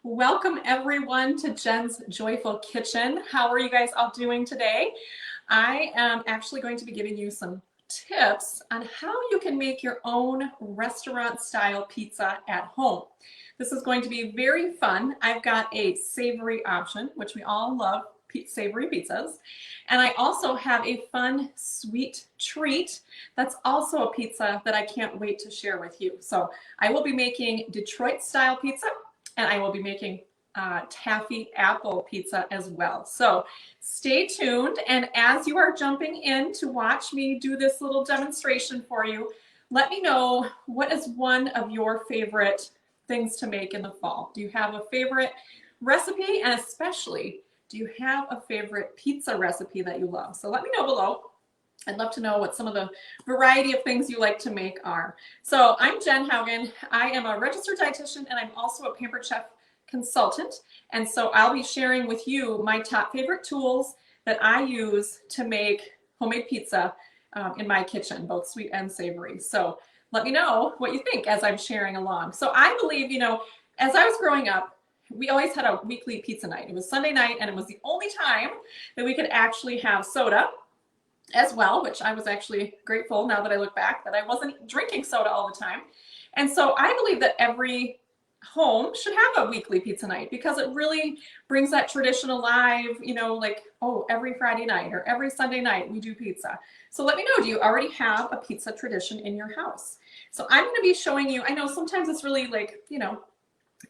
Welcome everyone to Jen's Joyful Kitchen. How are you guys all doing today? I am actually going to be giving you some tips on how you can make your own restaurant style pizza at home. This is going to be very fun. I've got a savory option, which we all love, savory pizzas. And I also have a fun sweet treat that's also a pizza that I can't wait to share with you. So I will be making Detroit style pizza, and I will be making Taffy apple pizza as well. So stay tuned, and as you are jumping in to watch me do this little demonstration for you, let me know what is one of your favorite things to make in the fall. Do you have a favorite recipe, and especially do you have a favorite pizza recipe that you love? So let me know below. I'd love to know what some of the variety of things you like to make are. So I'm Jen Haugen. I am a registered dietitian, and I'm also a Pampered Chef consultant. And so I'll be sharing with you my top favorite tools that I use to make homemade pizza in my kitchen, both sweet and savory. So let me know what you think as I'm sharing along. So I believe, as I was growing up, we always had a weekly pizza night. It was Sunday night, and it was the only time that we could actually have soda as well, which I was actually grateful now that I look back that I wasn't drinking soda all the time. And so I believe that every home should have a weekly pizza night because it really brings that tradition alive, like, oh, every Friday night or every Sunday night we do pizza. So let me know, do you already have a pizza tradition in your house? So I'm going to be showing you, I know sometimes it's really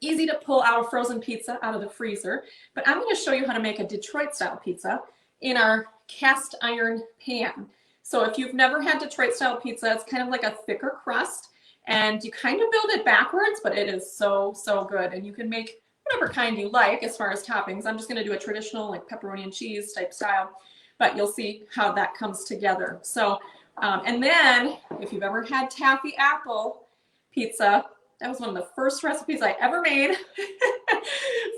easy to pull out a frozen pizza out of the freezer, but I'm going to show you how to make a Detroit style pizza in our cast iron pan. So if you've never had Detroit style pizza, it's kind of like a thicker crust, and you kind of build it backwards, but it is so, so good. And you can make whatever kind you like as far as toppings. I'm just going to do a traditional like pepperoni and cheese type style, but you'll see how that comes together. So, and then if you've ever had Taffy apple pizza, that was one of the first recipes I ever made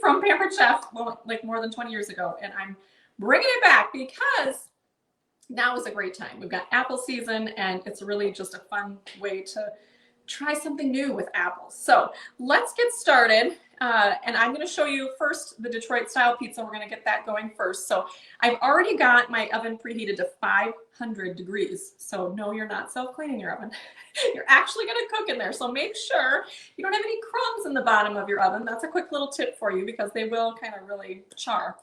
from Pampered Chef, well, like more than 20 years ago. And I'm bringing it back because now is a great time. We've got apple season, and it's really just a fun way to try something new with apples. So let's get started. And I'm going to show you first the Detroit style pizza. We're going to get that going first. So I've already got my oven preheated to 500 degrees. So no, you're not self-cleaning your oven. You're actually going to cook in there. So make sure you don't have any crumbs in the bottom of your oven. That's a quick little tip for you because they will kind of really char.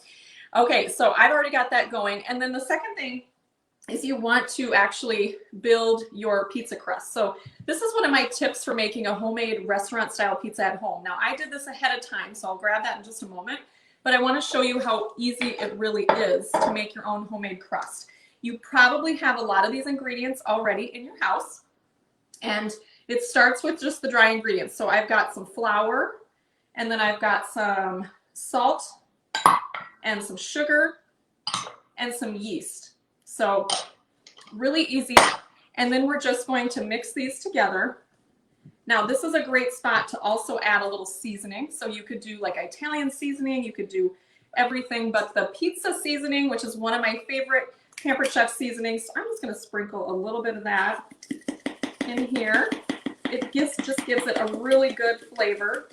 Okay, so I've already got that going. And then the second thing is you want to actually build your pizza crust. So this is one of my tips for making a homemade restaurant style pizza at home. Now I did this ahead of time, so I'll grab that in just a moment, but I want to show you how easy it really is to make your own homemade crust. You probably have a lot of these ingredients already in your house, and it starts with just the dry ingredients. So I've got some flour, and then I've got some salt and some sugar and some yeast. So really easy. And then we're just going to mix these together. Now this is a great spot to also add a little seasoning. So you could do like Italian seasoning, you could do everything but the pizza seasoning, which is one of my favorite Pampered Chef seasonings. So I'm just going to sprinkle a little bit of that in here. It just gives it a really good flavor.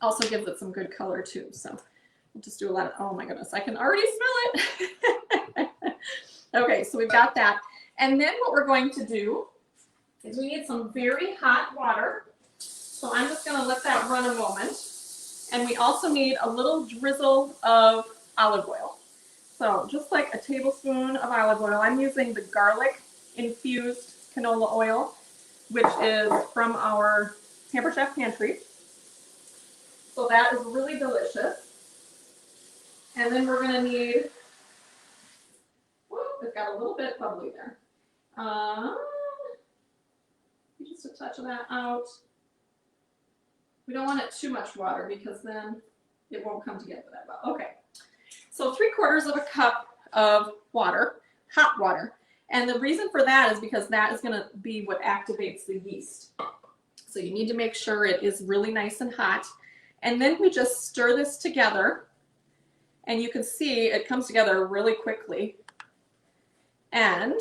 Also gives it some good color too. So we'll just do a lot of, oh my goodness, I can already smell it. Okay, so we've got that. And then what we're going to do is we need some very hot water. So I'm just going to let that run a moment. And we also need a little drizzle of olive oil. So just like a tablespoon of olive oil. I'm using the garlic infused canola oil, which is from our Pampered Chef pantry. So that is really delicious. And then we're going to need, it's got a little bit bubbly there. Just a touch of that out. We don't want it too much water because then it won't come together that well. Okay, so 3/4 of a cup of water, hot water. And the reason for that is because that is going to be what activates the yeast. So you need to make sure it is really nice and hot. And then we just stir this together. And you can see it comes together really quickly. And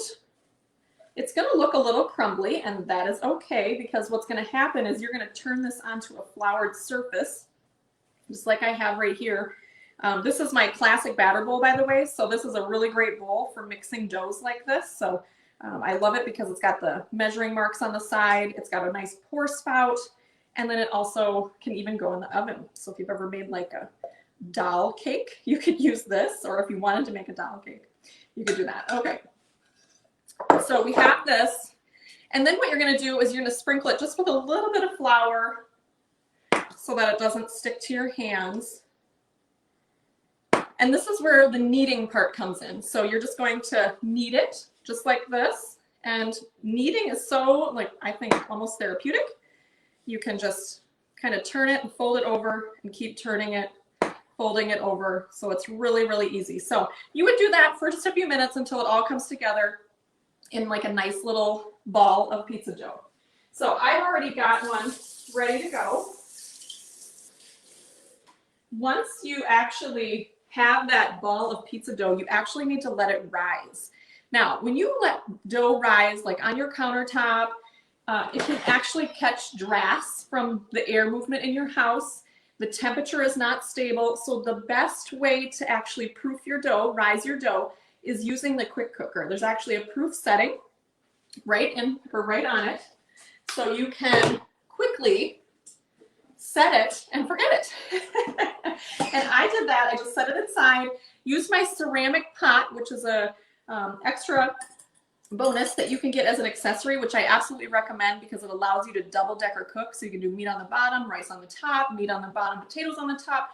it's going to look a little crumbly, and that is okay because what's going to happen is you're going to turn this onto a floured surface. just like I have right here. This is my classic batter bowl, by the way, so this is a really great bowl for mixing doughs like this. So I love it because it's got the measuring marks on the side, it's got a nice pour spout, and then it also can even go in the oven. So if you've ever made like a doll cake, you could use this, or if you wanted to make a doll cake, you could do that. Okay, so we have this, and then what you're going to do is you're going to sprinkle it just with a little bit of flour so that it doesn't stick to your hands. And this is where the kneading part comes in. So you're just going to knead it just like this. And kneading is so, like, I think almost therapeutic. You can just kind of turn it and fold it over and keep turning it, folding it over. So it's really, really easy. So you would do that for just a few minutes until it all comes together in like a nice little ball of pizza dough. So I've already got one ready to go. Once you actually have that ball of pizza dough, you actually need to let it rise. Now, when you let dough rise, like on your countertop, it can actually catch drafts from the air movement in your house. The temperature is not stable, so the best way to actually proof your dough, rise your dough, is using the quick cooker. There's actually a proof setting right on it, so you can quickly set it and forget it. And I did that. I just set it inside, used my ceramic pot, which is a extra bonus that you can get as an accessory, which I absolutely recommend because it allows you to double decker cook. So you can do meat on the bottom, rice on the top, meat on the bottom, potatoes on the top,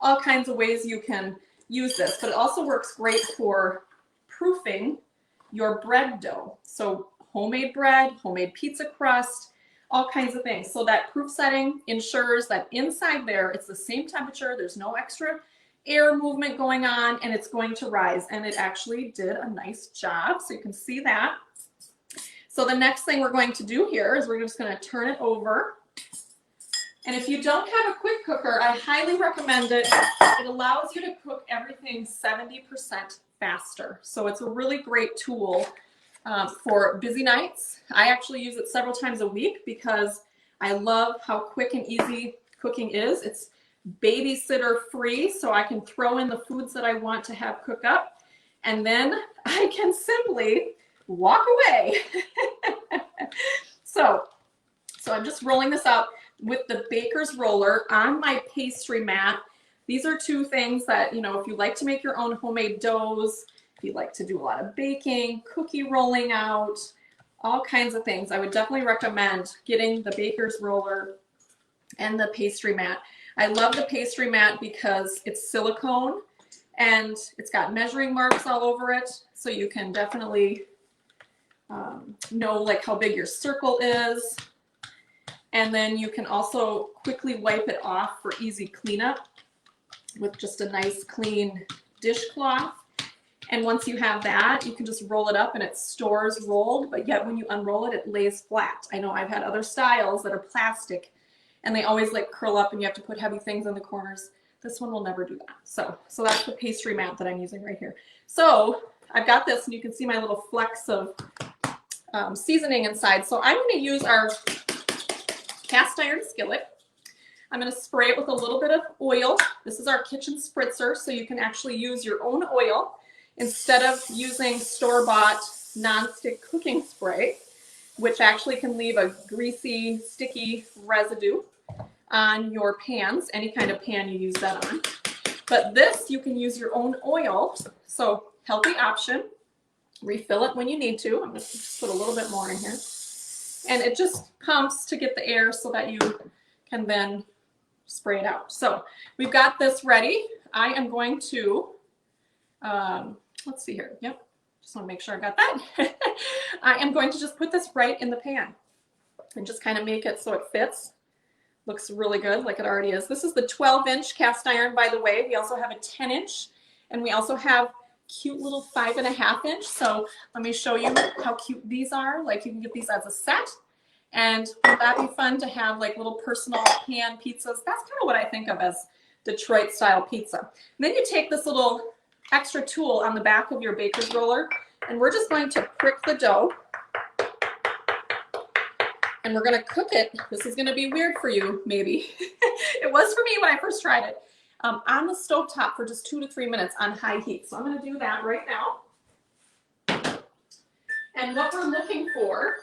all kinds of ways you can use this. But it also works great for proofing your bread dough. So homemade bread, homemade pizza crust, all kinds of things. So that proof setting ensures that inside there, it's the same temperature, there's no extra air movement going on, and it's going to rise. And it actually did a nice job. So you can see that. So the next thing we're going to do here is we're just going to turn it over. And if you don't have a quick cooker, I highly recommend it. It allows you to cook everything 70% faster. So it's a really great tool for busy nights. I actually use it several times a week because I love how quick and easy cooking is. It's babysitter free, so I can throw in the foods that I want to have cook up, and then I can simply walk away. So I'm just rolling this out with the baker's roller on my pastry mat. These are two things that, you know, if you like to make your own homemade doughs, if you like to do a lot of baking, cookie rolling out, all kinds of things, I would definitely recommend getting the baker's roller and the pastry mat. I love the pastry mat because it's silicone and it's got measuring marks all over it, so you can definitely know like how big your circle is. And then you can also quickly wipe it off for easy cleanup with just a nice clean dishcloth. And once you have that, you can just roll it up and it stores rolled, but yet when you unroll it, it lays flat. I know I've had other styles that are plastic and they always like curl up and you have to put heavy things in the corners. This one will never do that. So that's the pastry mat that I'm using right here. So I've got this and you can see my little flecks of seasoning inside. So I'm going to use our cast iron skillet. I'm going to spray it with a little bit of oil. This is our kitchen spritzer, so you can actually use your own oil instead of using store-bought non-stick cooking spray, which actually can leave a greasy, sticky residue on your pans, any kind of pan you use that on. But this, you can use your own oil, so healthy option. Refill it when you need to. I'm going to just put a little bit more in here. And it just pumps to get the air so that you can then spray it out. So we've got this ready. I am going to, let's see here. Yep, just want to make sure I got that. I am going to just put this right in the pan and just kind of make it so it fits. Looks really good, like it already is. This is the 12-inch cast iron, by the way. We also have a 10-inch, and we also have cute little 5.5-inch. So let me show you how cute these are. Like you can get these as a set. And would that be fun to have like little personal pan pizzas? That's kind of what I think of as Detroit style pizza. And then you take this little extra tool on the back of your baker's roller and we're just going to prick the dough. And we're going to cook it. This is going to be weird for you, maybe. It was for me when I first tried it, on the stovetop for just 2 to 3 minutes on high heat. So I'm going to do that right now. And what we're looking for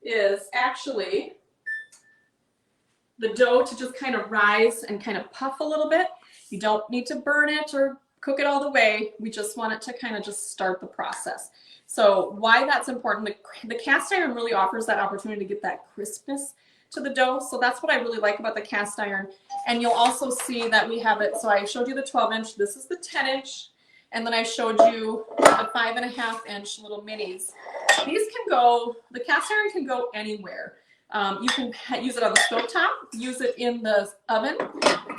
is actually the dough to just kind of rise and kind of puff a little bit. You don't need to burn it or cook it all the way. We just want it to kind of just start the process. So why that's important, the cast iron really offers that opportunity to get that crispness to the dough. So that's what I really like about the cast iron. And you'll also see that we have it. So I showed you the 12-inch. This is the 10-inch. And then I showed you the 5.5-inch little minis. These can go, the cast iron can go anywhere. You can use it on the stovetop, use it in the oven,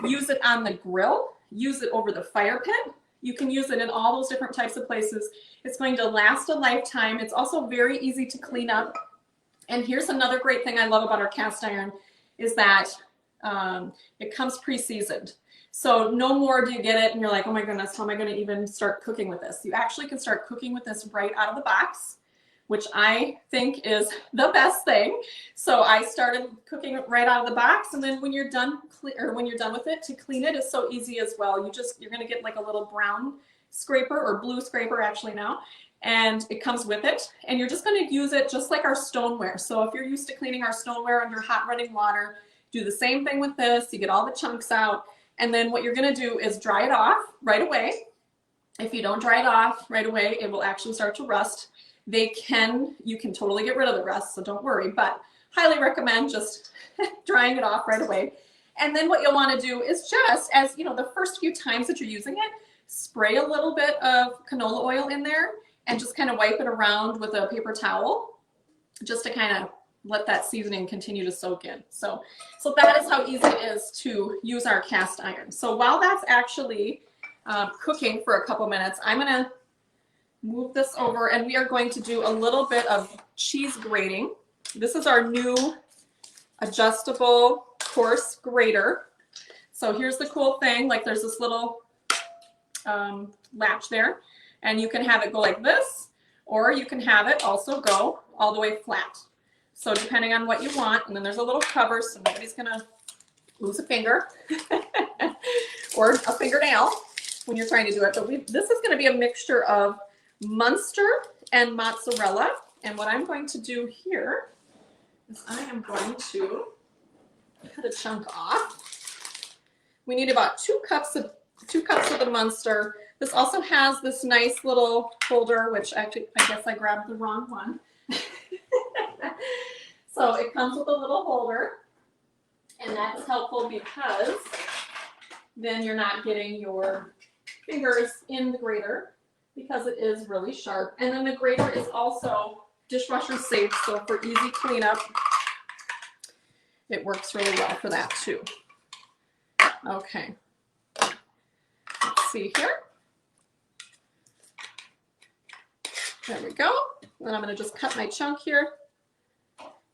use it on the grill, use it over the fire pit. You can use it in all those different types of places. It's going to last a lifetime. It's also very easy to clean up. And here's another great thing I love about our cast iron is that it comes pre-seasoned. So no more do you get it and you're like, oh my goodness, how am I going to even start cooking with this? You actually can start cooking with this right out of the box, which I think is the best thing. So I started cooking it right out of the box, and then when you're done with it, to clean it is so easy as well. You're going to get like a little brown scraper or blue scraper actually now, and it comes with it, and you're just going to use it just like our stoneware. So if you're used to cleaning our stoneware under hot running water, do the same thing with this. You get all the chunks out, and then what you're going to do is dry it off right away. If you don't dry it off right away, it will actually start to rust. You can totally get rid of the rust, so don't worry, but highly recommend just drying it off right away. And then what you'll want to do is just, as you know, the first few times that you're using it, spray a little bit of canola oil in there and just kind of wipe it around with a paper towel just to kind of let that seasoning continue to soak in. So that is how easy it is to use our cast iron. So while that's actually cooking for a couple minutes, I'm going to move this over and we are going to do a little bit of cheese grating. This is our new adjustable coarse grater. So here's the cool thing, like there's this little latch there, and you can have it go like this, or you can have it also go all the way flat. So depending on what you want, and then there's a little cover so nobody's gonna lose a finger or a fingernail when you're trying to do it. But this is gonna be a mixture of Munster and mozzarella. And what I'm going to do here is I am going to cut a chunk off. We need about 2 cups of the Munster. This also has this nice little holder, which actually I guess I grabbed the wrong one. So it comes with a little holder, and that's helpful because then you're not getting your fingers in the grater because it is really sharp. And then the grater is also dishwasher safe, so for easy cleanup, it works really well for that too. Okay, let's see here. There we go. Then I'm going to just cut my chunk here.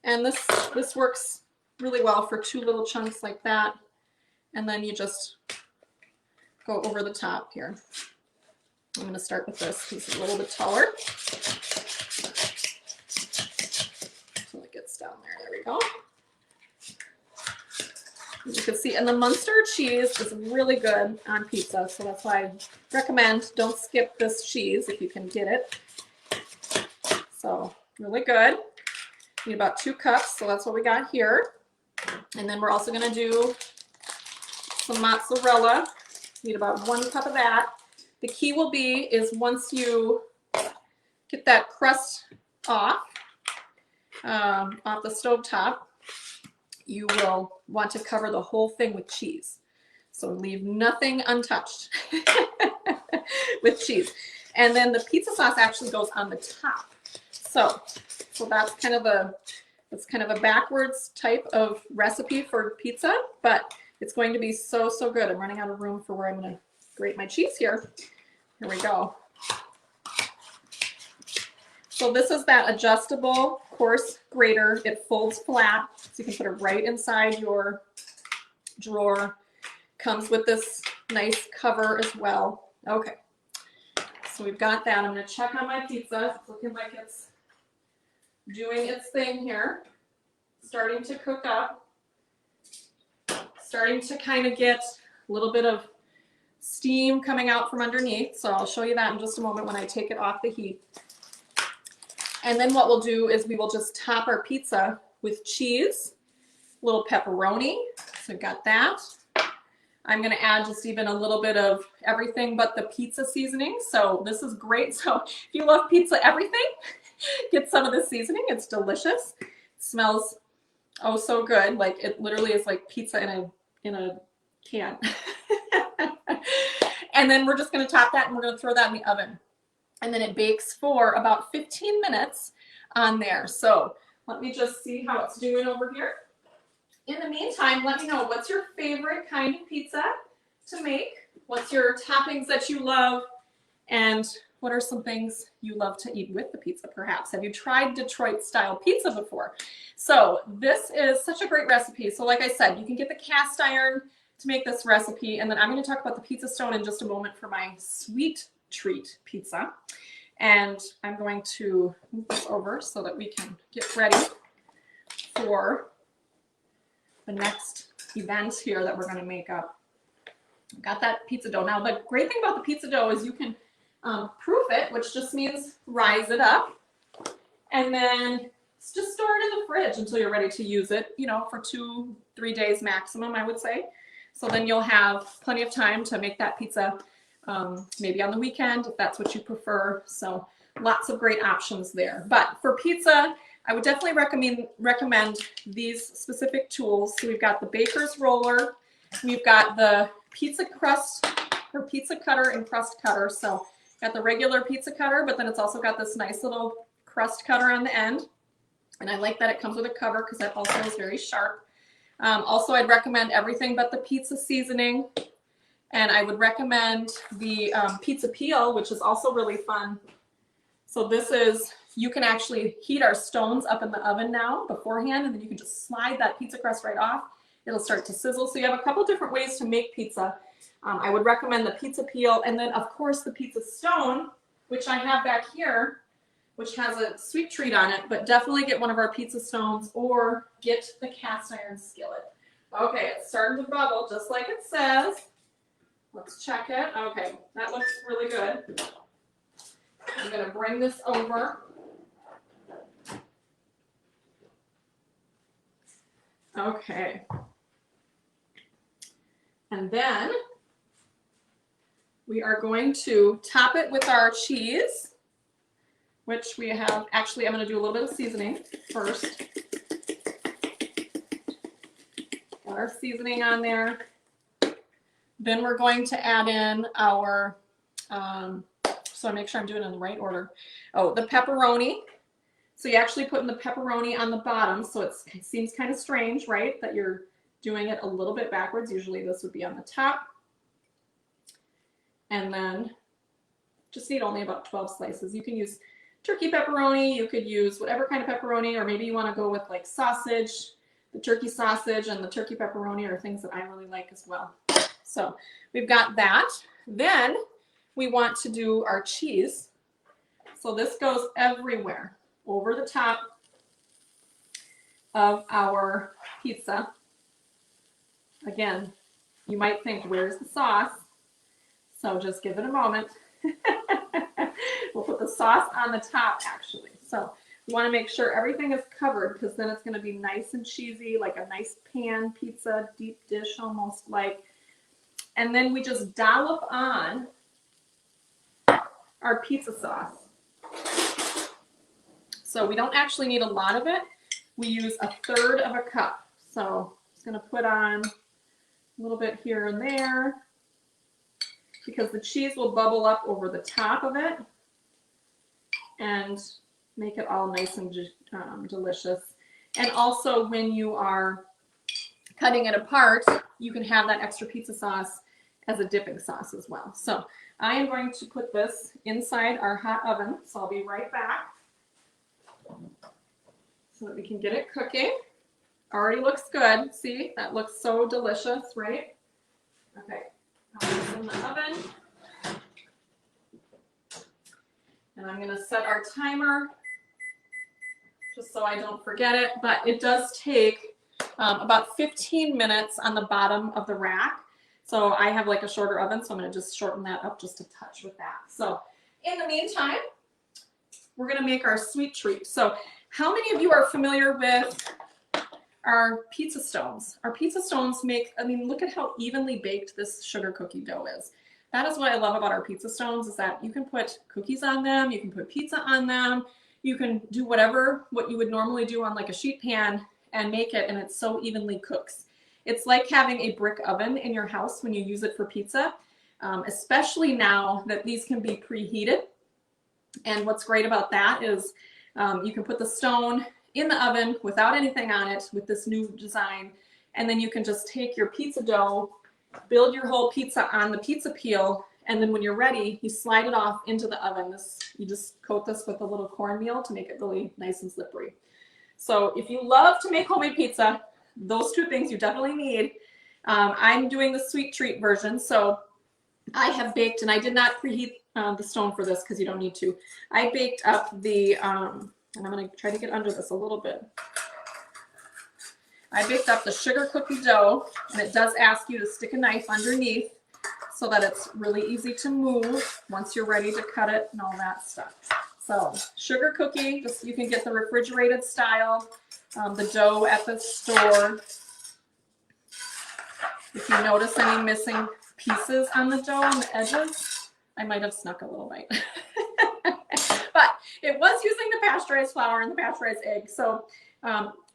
And this works really well for 2 little chunks like that. And then you just go over the top here. I'm going to start with this because it's a little bit taller. So it gets down there. There we go. As you can see, and the Munster cheese is really good on pizza, so that's why I recommend don't skip this cheese if you can get it. So really good. Need about 2 cups, so that's what we got here. And then we're also going to do some mozzarella. Need about 1 cup of that. The key will be is once you get that crust off the stove top, you will want to cover the whole thing with cheese. So leave nothing untouched with cheese. And then the pizza sauce actually goes on the top. So that's kind of a backwards type of recipe for pizza, but it's going to be so good. I'm running out of room for where I'm going to grate my cheese here. Here we go. So this is that adjustable coarse grater. It folds flat, so you can put it right inside your drawer. Comes with this nice cover as well. Okay, so we've got that. I'm going to check on my pizza. It's looking like it's doing its thing here. Starting to cook up. starting to kind of get a little bit of steam coming out from underneath. So I'll show you that in just a moment when I take it off the heat. And then what we'll do is we will just top our pizza with cheese, a little pepperoni. So we've got that. I'm going to add just even a little bit of everything but the pizza seasoning. So this is great. So if you love pizza everything, get some of this seasoning. It's delicious. It smells oh so good. Like it literally is like pizza in a can. And then we're just going to top that and we're going to throw that in the oven. And then it bakes for about 15 minutes on there. So let me just see how it's doing over here. In the meantime, let me know, what's your favorite kind of pizza to make? What's your toppings that you love? And what are some things you love to eat with the pizza, perhaps? Have you tried Detroit style pizza before? So this is such a great recipe. So like I said, you can get the cast iron to make this recipe. And then I'm going to talk about the pizza stone in just a moment for my sweet treat pizza. And I'm going to move this over so that we can get ready for the next event here that we're going to make up. I've got that pizza dough. Now, the great thing about the pizza dough is you can proof it, which just means rise it up. And then just store it in the fridge until you're ready to use it, you know, for 2-3 days maximum, I would say. So then you'll have plenty of time to make that pizza maybe on the weekend if that's what you prefer. So lots of great options there. But for pizza, I would definitely recommend these specific tools. So we've got the baker's roller, we've got the pizza crust or pizza cutter and crust cutter. So got the regular pizza cutter, but then it's also got this nice little crust cutter on the end. And I like that it comes with a cover because that also is very sharp. Also, I'd recommend everything but the pizza seasoning. And I would recommend the pizza peel, which is also really fun. So this is, you can actually heat our stones up in the oven now beforehand, and then you can just slide that pizza crust right off. It'll start to sizzle. So you have a couple different ways to make pizza. I would recommend the pizza peel, and then of course the pizza stone, which I have back here, which has a sweet treat on it, but definitely get one of our pizza stones or get the cast iron skillet. Okay, it's starting to bubble just like it says. Let's check it. Okay, that looks really good. I'm going to bring this over. Okay. And then we are going to top it with our cheese, which we have, actually I'm going to do a little bit of seasoning first. Got our seasoning on there. Then we're going to add in our, so I make sure I'm doing it in the right order. Oh, the pepperoni. So you actually put in the pepperoni on the bottom, so it seems kind of strange, right, that you're doing it a little bit backwards. Usually this would be on the top. And then just need only about 12 slices. You can use turkey pepperoni, you could use whatever kind of pepperoni, or maybe you want to go with like sausage. The turkey sausage and the turkey pepperoni are things that I really like as well. So we've got that. Then we want to do our cheese. So this goes everywhere, over the top of our pizza. Again, you might think, where's the sauce? So just give it a moment. We'll put the sauce on the top, actually. So you want to make sure everything is covered, because then it's going to be nice and cheesy, like a nice pan pizza, deep dish almost like. And then we just dollop on our pizza sauce. So we don't actually need a lot of it. We use 1/3 of a cup. So I'm just going to put on a little bit here and there, because the cheese will bubble up over the top of it and make it all nice and delicious. And also when you are cutting it apart, you can have that extra pizza sauce as a dipping sauce as well. So I am going to put this inside our hot oven. So I'll be right back so that we can get it cooking. Already looks good. See, that looks so delicious, right? Okay, I'll put this in the oven. And I'm going to set our timer just so I don't forget it. But it does take about 15 minutes on the bottom of the rack. So I have like a shorter oven, so I'm going to just shorten that up just a touch with that. So in the meantime, we're going to make our sweet treat. So how many of you are familiar with our pizza stones? Our pizza stones make, I mean, look at how evenly baked this sugar cookie dough is. That is what I love about our pizza stones, is that you can put cookies on them, you can put pizza on them, you can do what you would normally do on like a sheet pan and make it, and it so evenly cooks. It's like having a brick oven in your house when you use it for pizza, especially now that these can be preheated. And what's great about that is you can put the stone in the oven without anything on it with this new design, and then you can just take your pizza dough, build your whole pizza on the pizza peel, and then when you're ready, you slide it off into the oven. You just coat this with a little cornmeal to make it really nice and slippery. So if you love to make homemade pizza, those two things you definitely need. I'm doing the sweet treat version, so I have baked, and I did not preheat the stone for this because you don't need to. I baked up the, and I'm going to try to get under this a little bit. I baked up the sugar cookie dough, and it does ask you to stick a knife underneath so that it's really easy to move once you're ready to cut it and all that stuff. So sugar cookie, just you can get the refrigerated style, the dough at the store. If you notice any missing pieces on the dough on the edges, I might have snuck a little bite. But it was using the pasteurized flour and the pasteurized egg, so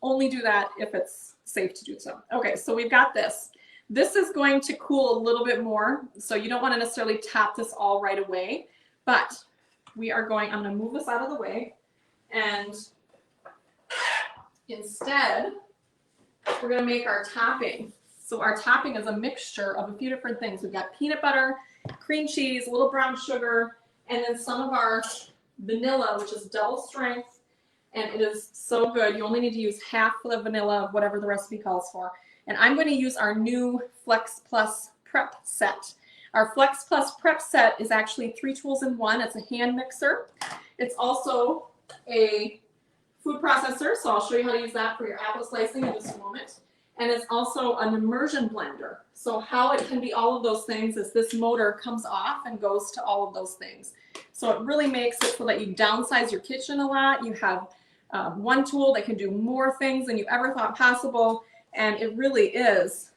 only do that if it's safe to do so. Okay, so we've got this. This is going to cool a little bit more, so you don't want to necessarily top this all right away, but I'm going to move this out of the way, and instead, we're going to make our topping. So our topping is a mixture of a few different things. We've got peanut butter, cream cheese, a little brown sugar, and then some of our vanilla, which is double strength, and it is so good. You only need to use half the vanilla of whatever the recipe calls for. And I'm going to use our new Flex Plus Prep Set. Our Flex Plus Prep Set is actually 3 tools in 1. It's a hand mixer. It's also a food processor, so I'll show you how to use that for your apple slicing in just a moment. And it's also an immersion blender. So how it can be all of those things is this motor comes off and goes to all of those things. So it really makes it so that you downsize your kitchen a lot. You have one tool that can do more things than you ever thought possible. And it really is,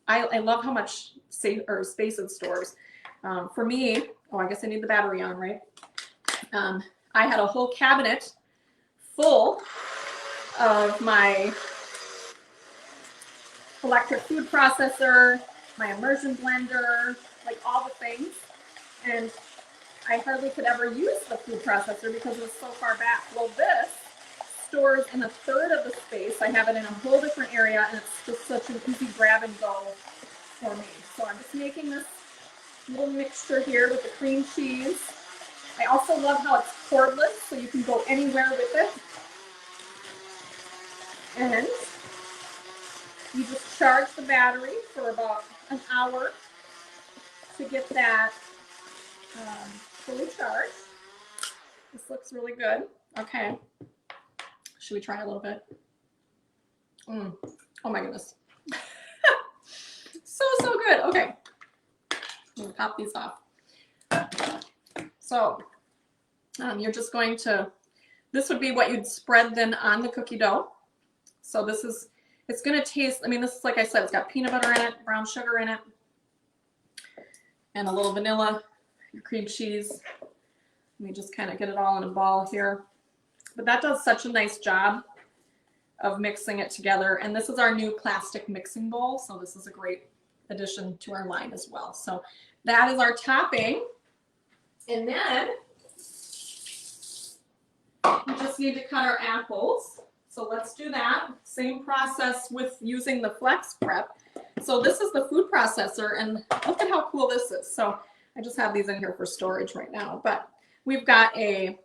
I love how much space it stores. For me, oh, I guess I need the battery on, right? I had a whole cabinet full of my electric food processor, my immersion blender, like all the things. And I hardly could ever use the food processor because it was so far back. Well, this stores in a third of the space. I have it in a whole different area, and it's just such an easy grab and go for me. So I'm just making this little mixture here with the cream cheese. I also love how it's cordless, so you can go anywhere with it. And you just charge the battery for about an hour to get that fully charged. This looks really good. Okay. Should we try a little bit? Oh my goodness. So good. Okay. I'm gonna pop these off. So you're just going to, this would be what you'd spread then on the cookie dough. So this is, it's going to taste, I mean, this is, like I said, it's got peanut butter in it, brown sugar in it, and a little vanilla, your cream cheese. Let me just kind of get it all in a ball here. But that does such a nice job of mixing it together. And this is our new plastic mixing bowl. So this is a great addition to our line as well. So that is our topping. And then we just need to cut our apples. So let's do that. Same process with using the Flex Prep. So this is the food processor, and look at how cool this is. So I just have these in here for storage right now, but we've got a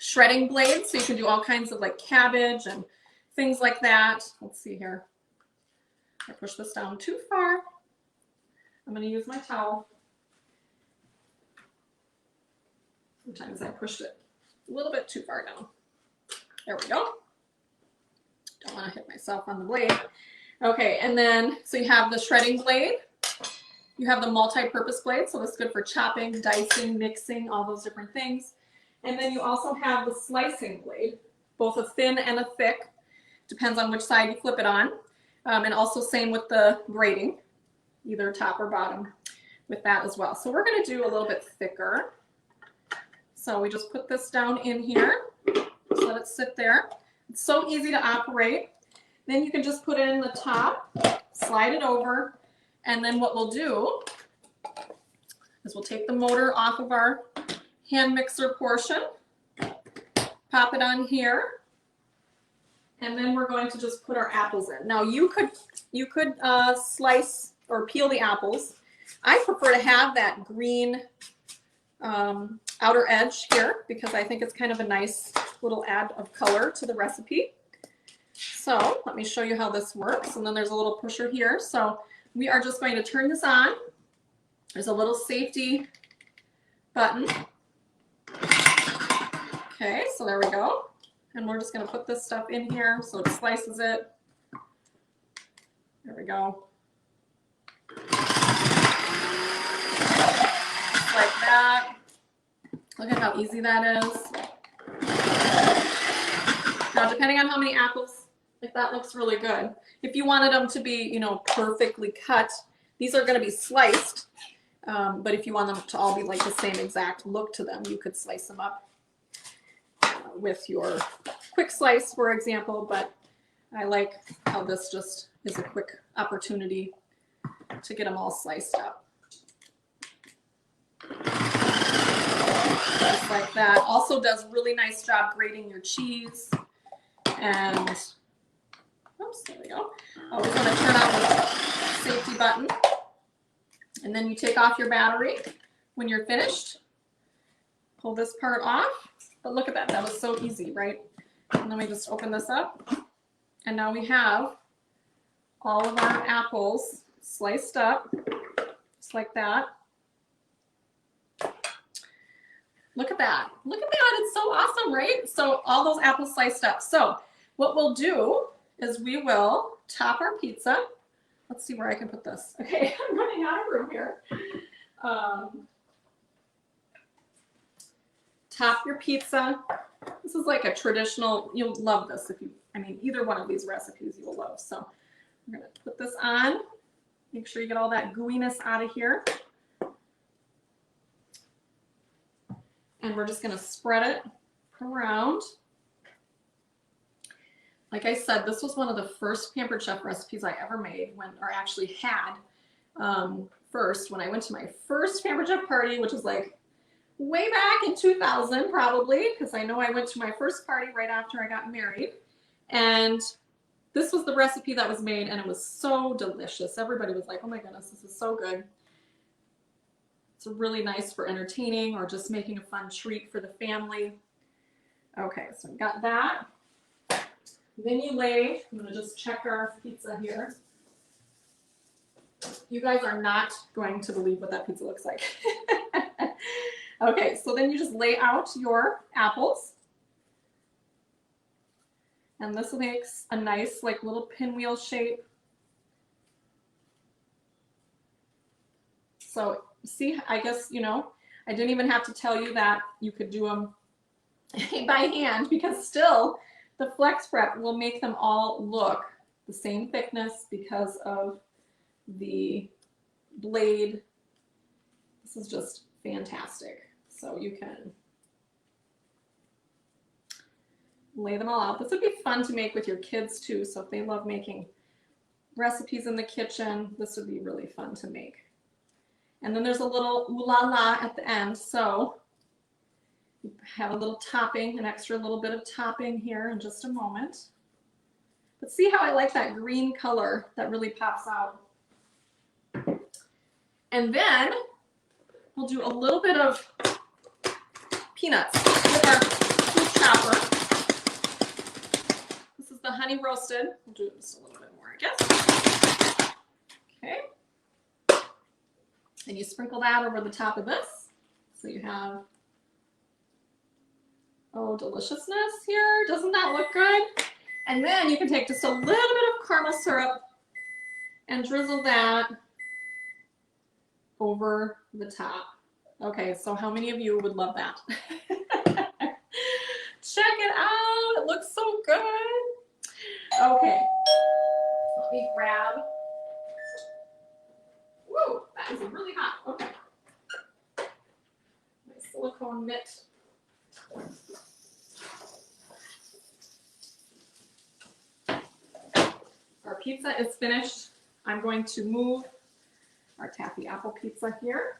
shredding blade, so you can do all kinds of like cabbage and things like that. Let's see here. I pushed this down too far. I'm going to use my towel. Sometimes I pushed it a little bit too far down. There we go. Don't want to hit myself on the blade. Okay, and then, so you have the shredding blade. You have the multi-purpose blade, so it's good for chopping, dicing, mixing, all those different things. And then you also have the slicing blade, both a thin and a thick. Depends on which side you flip it on. And also same with the grating, either top or bottom with that as well. So we're going to do a little bit thicker. So we just put this down in here, just let it sit there. It's so easy to operate. Then you can just put it in the top, slide it over, and then what we'll do is we'll take the motor off of our hand mixer portion, pop it on here, and then we're going to just put our apples in. Now you could slice or peel the apples. I prefer to have that green outer edge here because I think it's kind of a nice little add of color to the recipe. So let me show you how this works. And then there's a little pusher here. So we are just going to turn this on. There's a little safety button. Okay, so there we go. And we're just going to put this stuff in here so it slices it. There we go. Just like that. Look at how easy that is. Now, depending on how many apples, if that looks really good. If you wanted them to be, you know, perfectly cut, these are going to be sliced. But if you want them to all be like the same exact look to them, you could slice them up with your quick slice, for example. But I like how this just is a quick opportunity to get them all sliced up. Just like that. Also does a really nice job grating your cheese. And, oops, there we go. Always want to turn on the safety button. And then you take off your battery when you're finished. Pull this part off. But look at that. That was so easy, right? And then we just open this up. And now we have all of our apples sliced up, just like that. Look at that. Look at that. It's so awesome, right? So all those apples sliced up. So what we'll do is we will top our pizza. Let's see where I can put this. Okay, I'm running out of room here. Top your pizza. This is like a traditional, you'll love this if you, I mean, either one of these recipes you will love. So I'm going to put this on. Make sure you get all that gooiness out of here. And we're just going to spread it around. Like I said, this was one of the first Pampered Chef recipes I ever made or actually had first when I went to my first Pampered Chef party, which was like way back in 2000 probably, because I know I went to my first party right after I got married. And this was the recipe that was made, and it was so delicious. Everybody was like, oh my goodness, this is so good. It's really nice for entertaining or just making a fun treat for the family. Okay, so we got that. Then you lay, I'm going to just check our pizza here. You guys are not going to believe what that pizza looks like. Okay, so then you just lay out your apples. And this makes a nice like little pinwheel shape. So see, I guess, you know, I didn't even have to tell you that you could do them by hand, because still the Flex Prep will make them all look the same thickness because of the blade. This is just fantastic. So you can lay them all out. This would be fun to make with your kids too. So if they love making recipes in the kitchen, this would be really fun to make. And then there's a little ooh la la at the end. So you have a little topping, an extra little bit of topping here in just a moment. But see how I like that green color that really pops out. And then we'll do a little bit of peanuts with our food chopper. This is the honey roasted. We'll do just a little bit more, I guess. Okay. And you sprinkle that over the top of this. So you have, oh, deliciousness here. Doesn't that look good? And then you can take just a little bit of caramel syrup and drizzle that over the top. Okay, so how many of you would love that? Check it out, it looks so good. Okay, let me grab, whoa, that is really hot, okay. My silicone mitt. Our pizza is finished. I'm going to move our taffy apple pizza here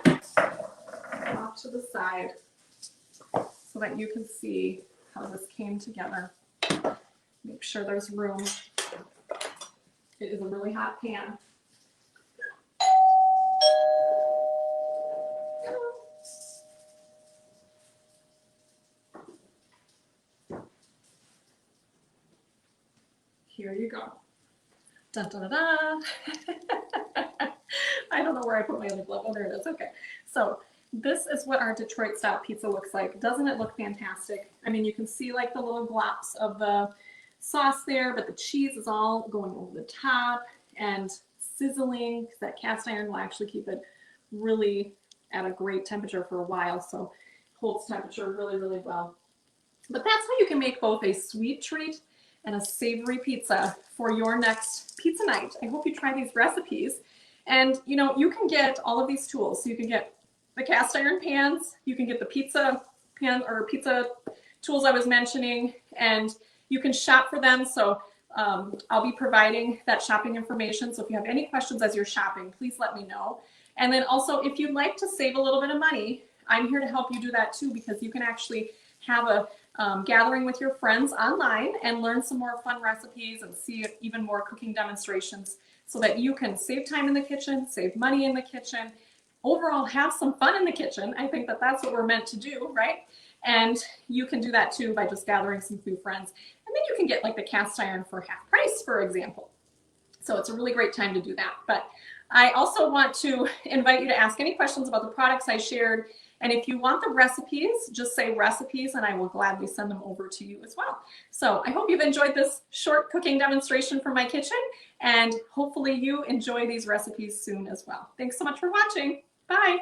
off to the side so that you can see how this came together. Make sure there's room. It is a really hot pan. Here you go. Dun, dun, dun, dun. I don't know where I put my other glove. Oh, there it is. Okay. So this is what our Detroit style pizza looks like. Doesn't it look fantastic? I mean, you can see like the little glops of the sauce there, but the cheese is all going over the top and sizzling because that cast iron will actually keep it really at a great temperature for a while. So it holds temperature really, really well. But that's how you can make both a sweet treat and a savory pizza for your next pizza night. I hope you try these recipes. And you know, you can get all of these tools. So you can get the cast iron pans, you can get the pizza pan or pizza tools I was mentioning, and you can shop for them. So I'll be providing that shopping information. So if you have any questions as you're shopping, please let me know. And then also, if you'd like to save a little bit of money, I'm here to help you do that too, because you can actually have a gathering with your friends online and learn some more fun recipes and see even more cooking demonstrations so that you can save time in the kitchen, save money in the kitchen, overall have some fun in the kitchen. I think that that's what we're meant to do, right? And you can do that too by just gathering some few friends. And then you can get like the cast iron for half price, for example. So it's a really great time to do that. But I also want to invite you to ask any questions about the products I shared. And if you want the recipes, just say recipes and I will gladly send them over to you as well. So I hope you've enjoyed this short cooking demonstration from my kitchen, and hopefully you enjoy these recipes soon as well. Thanks so much for watching. Bye.